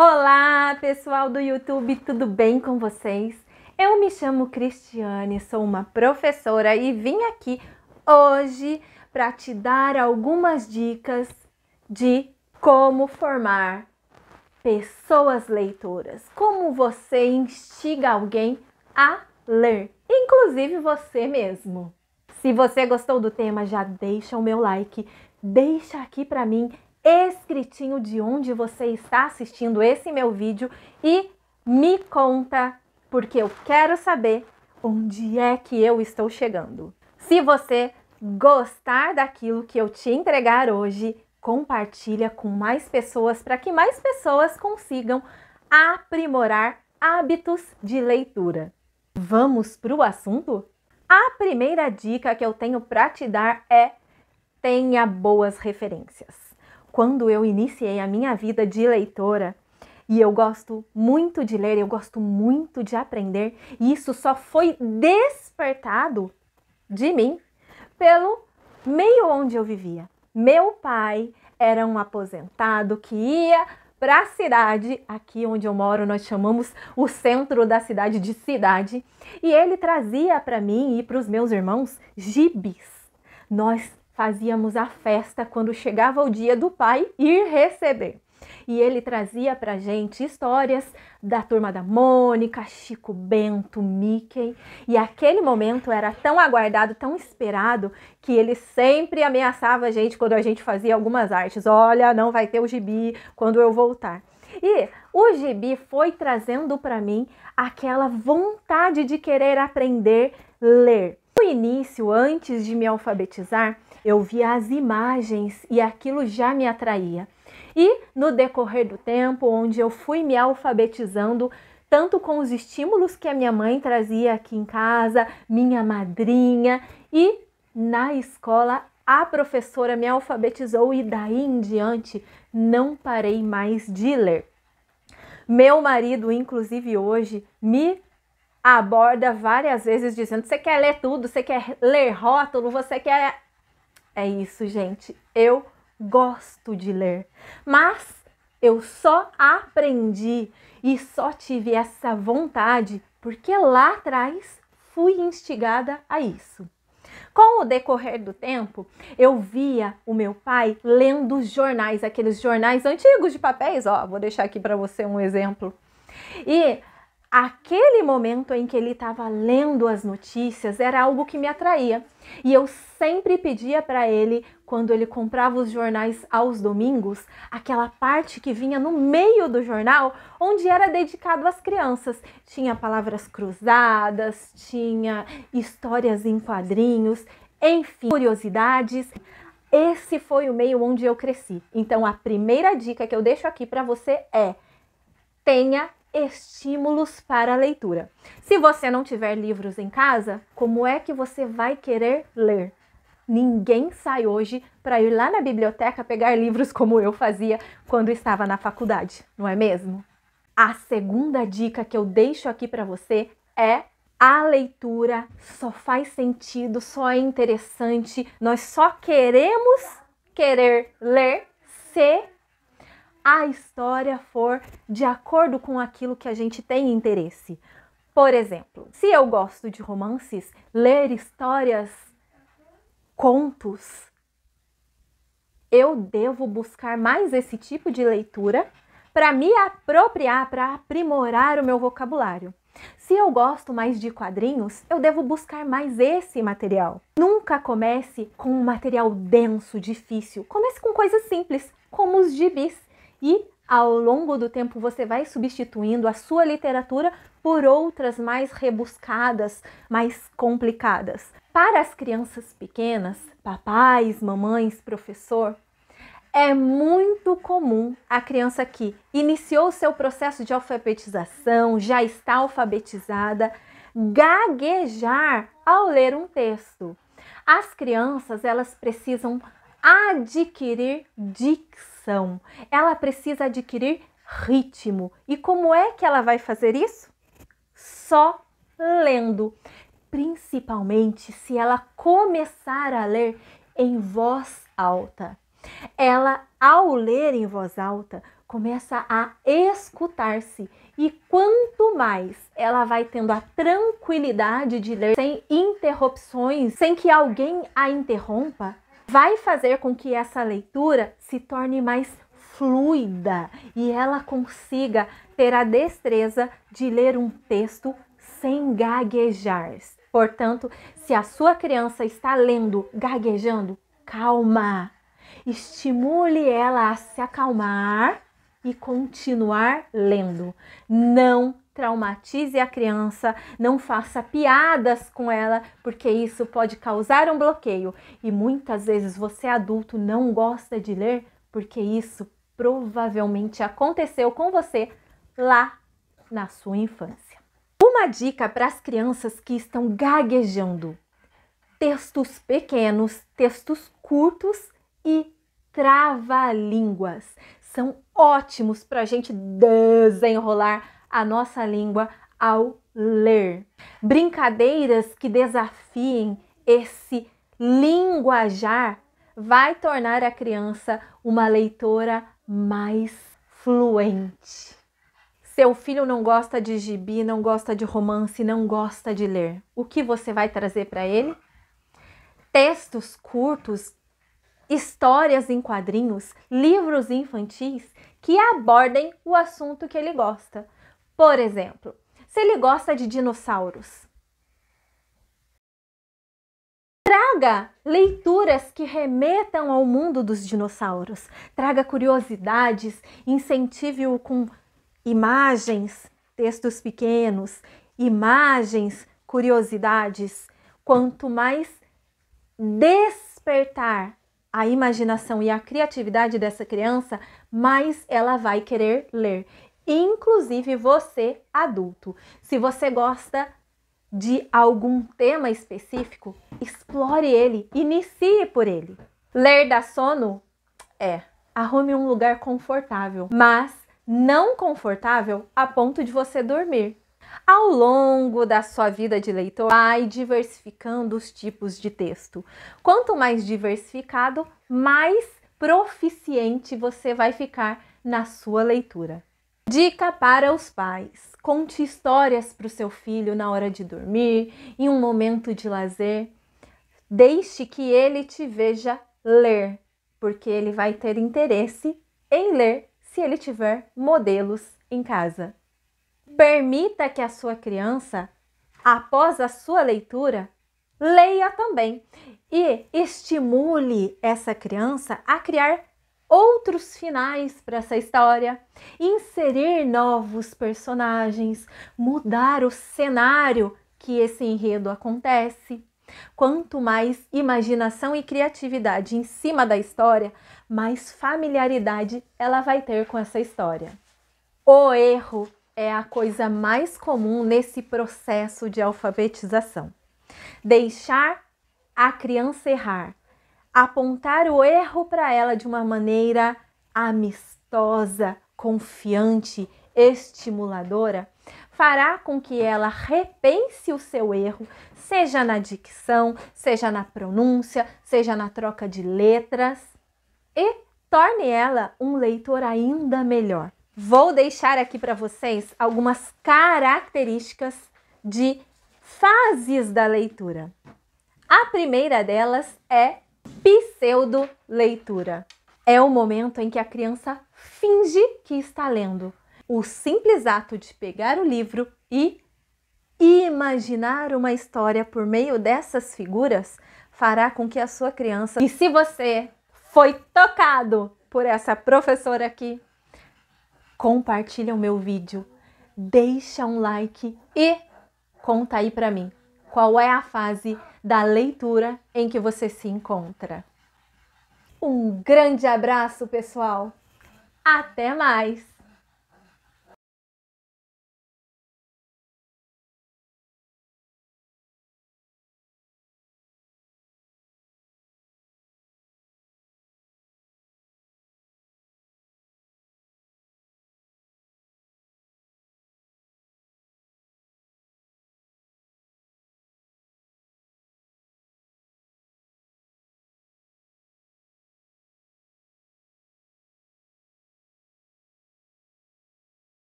Olá, pessoal do YouTube, tudo bem com vocês? Eu me chamo Cristiane, sou uma professora e vim aqui hoje para te dar algumas dicas de como formar pessoas leitoras, como você instiga alguém a ler, inclusive você mesmo. Se você gostou do tema, já deixa o meu like, deixa aqui para mim escritinho de onde você está assistindo esse meu vídeo e me conta, porque eu quero saber onde é que eu estou chegando. Se você gostar daquilo que eu te entregar hoje, compartilha com mais pessoas para que mais pessoas consigam aprimorar hábitos de leitura. Vamos para o assunto? A primeira dica que eu tenho para te dar é: tenha boas referências. Quando eu iniciei a minha vida de leitora, e eu gosto muito de ler, eu gosto muito de aprender, e isso só foi despertado de mim pelo meio onde eu vivia. Meu pai era um aposentado que ia para a cidade, aqui onde eu moro nós chamamos o centro da cidade de cidade, e ele trazia para mim e para os meus irmãos gibis. Nós fazíamos a festa quando chegava o dia do pai ir receber. E ele trazia pra gente histórias da Turma da Mônica, Chico Bento, Mickey. E aquele momento era tão aguardado, tão esperado, que ele sempre ameaçava a gente quando a gente fazia algumas artes. Olha, não vai ter o gibi quando eu voltar. E o gibi foi trazendo para mim aquela vontade de querer aprender a ler. No início, antes de me alfabetizar, eu via as imagens e aquilo já me atraía. E no decorrer do tempo, onde eu fui me alfabetizando, tanto com os estímulos que a minha mãe trazia aqui em casa, minha madrinha, e na escola a professora me alfabetizou e daí em diante não parei mais de ler. Meu marido, inclusive hoje, me aborda várias vezes dizendo: você quer ler tudo, você quer ler rótulo, você quer... É isso, gente, eu gosto de ler, mas eu só aprendi e só tive essa vontade porque lá atrás fui instigada a isso. Com o decorrer do tempo, eu via o meu pai lendo jornais, aqueles jornais antigos de papéis, ó, vou deixar aqui para você um exemplo. E aquele momento em que ele estava lendo as notícias era algo que me atraía. E eu sempre pedia para ele, quando ele comprava os jornais aos domingos, aquela parte que vinha no meio do jornal, onde era dedicado às crianças. Tinha palavras cruzadas, tinha histórias em quadrinhos, enfim, curiosidades. Esse foi o meio onde eu cresci. Então a primeira dica que eu deixo aqui para você é: tenha estímulos para a leitura. Se você não tiver livros em casa, como é que você vai querer ler? Ninguém sai hoje para ir lá na biblioteca pegar livros como eu fazia quando estava na faculdade, não é mesmo? A segunda dica que eu deixo aqui para você é: a leitura só faz sentido, só é interessante, nós só queremos querer ler se a história for de acordo com aquilo que a gente tem interesse. Por exemplo, se eu gosto de romances, ler histórias, contos, eu devo buscar mais esse tipo de leitura para me apropriar, para aprimorar o meu vocabulário. Se eu gosto mais de quadrinhos, eu devo buscar mais esse material. Nunca comece com um material denso, difícil. Comece com coisas simples, como os gibis. E ao longo do tempo você vai substituindo a sua literatura por outras mais rebuscadas, mais complicadas. Para as crianças pequenas, papais, mamães, professor, é muito comum a criança que iniciou o seu processo de alfabetização, já está alfabetizada, gaguejar ao ler um texto. As crianças, elas precisam adquirir dicção, ela precisa adquirir ritmo. E como é que ela vai fazer isso? Só lendo, principalmente se ela começar a ler em voz alta. Ela, ao ler em voz alta, começa a escutar-se. E quanto mais ela vai tendo a tranquilidade de ler sem interrupções, sem que alguém a interrompa, vai fazer com que essa leitura se torne mais fluida e ela consiga ter a destreza de ler um texto sem gaguejar. Portanto, se a sua criança está lendo gaguejando, calma! Estimule ela a se acalmar e continuar lendo. Não traumatize a criança, não faça piadas com ela, porque isso pode causar um bloqueio. E muitas vezes você adulto não gosta de ler, porque isso provavelmente aconteceu com você lá na sua infância. Uma dica para as crianças que estão gaguejando: textos pequenos, textos curtos e trava-línguas. São ótimos para a gente desenrolar a nossa língua ao ler. Brincadeiras que desafiem esse linguajar vai tornar a criança uma leitora mais fluente. Seu filho não gosta de gibi, não gosta de romance, não gosta de ler. O que você vai trazer para ele? Textos curtos, histórias em quadrinhos, livros infantis que abordem o assunto que ele gosta. Por exemplo, se ele gosta de dinossauros, traga leituras que remetam ao mundo dos dinossauros. Traga curiosidades, incentive-o com imagens, textos pequenos, imagens, curiosidades. Quanto mais despertar a imaginação e a criatividade dessa criança, mais ela vai querer ler. Inclusive você, adulto. Se você gosta de algum tema específico, explore ele, inicie por ele. Ler dá sono? Arrume um lugar confortável, mas não confortável a ponto de você dormir. Ao longo da sua vida de leitor, vai diversificando os tipos de texto. Quanto mais diversificado, mais proficiente você vai ficar na sua leitura. Dica para os pais: conte histórias para o seu filho na hora de dormir, em um momento de lazer. Deixe que ele te veja ler, porque ele vai ter interesse em ler se ele tiver modelos em casa. Permita que a sua criança, após a sua leitura, leia também e estimule essa criança a criar outros finais para essa história, inserir novos personagens, mudar o cenário que esse enredo acontece. Quanto mais imaginação e criatividade em cima da história, mais familiaridade ela vai ter com essa história. O erro é a coisa mais comum nesse processo de alfabetização. Deixar a criança errar, apontar o erro para ela de uma maneira amistosa, confiante, estimuladora, fará com que ela repense o seu erro, seja na dicção, seja na pronúncia, seja na troca de letras, e torne ela um leitor ainda melhor. Vou deixar aqui para vocês algumas características de fases da leitura. A primeira delas é pseudo-leitura. É o momento em que a criança finge que está lendo. O simples ato de pegar o livro e imaginar uma história por meio dessas figuras fará com que a sua criança... E se você foi tocado por essa professora aqui, compartilha o meu vídeo, deixa um like e conta aí pra mim qual é a fase da leitura em que você se encontra. Um grande abraço, pessoal! Até mais!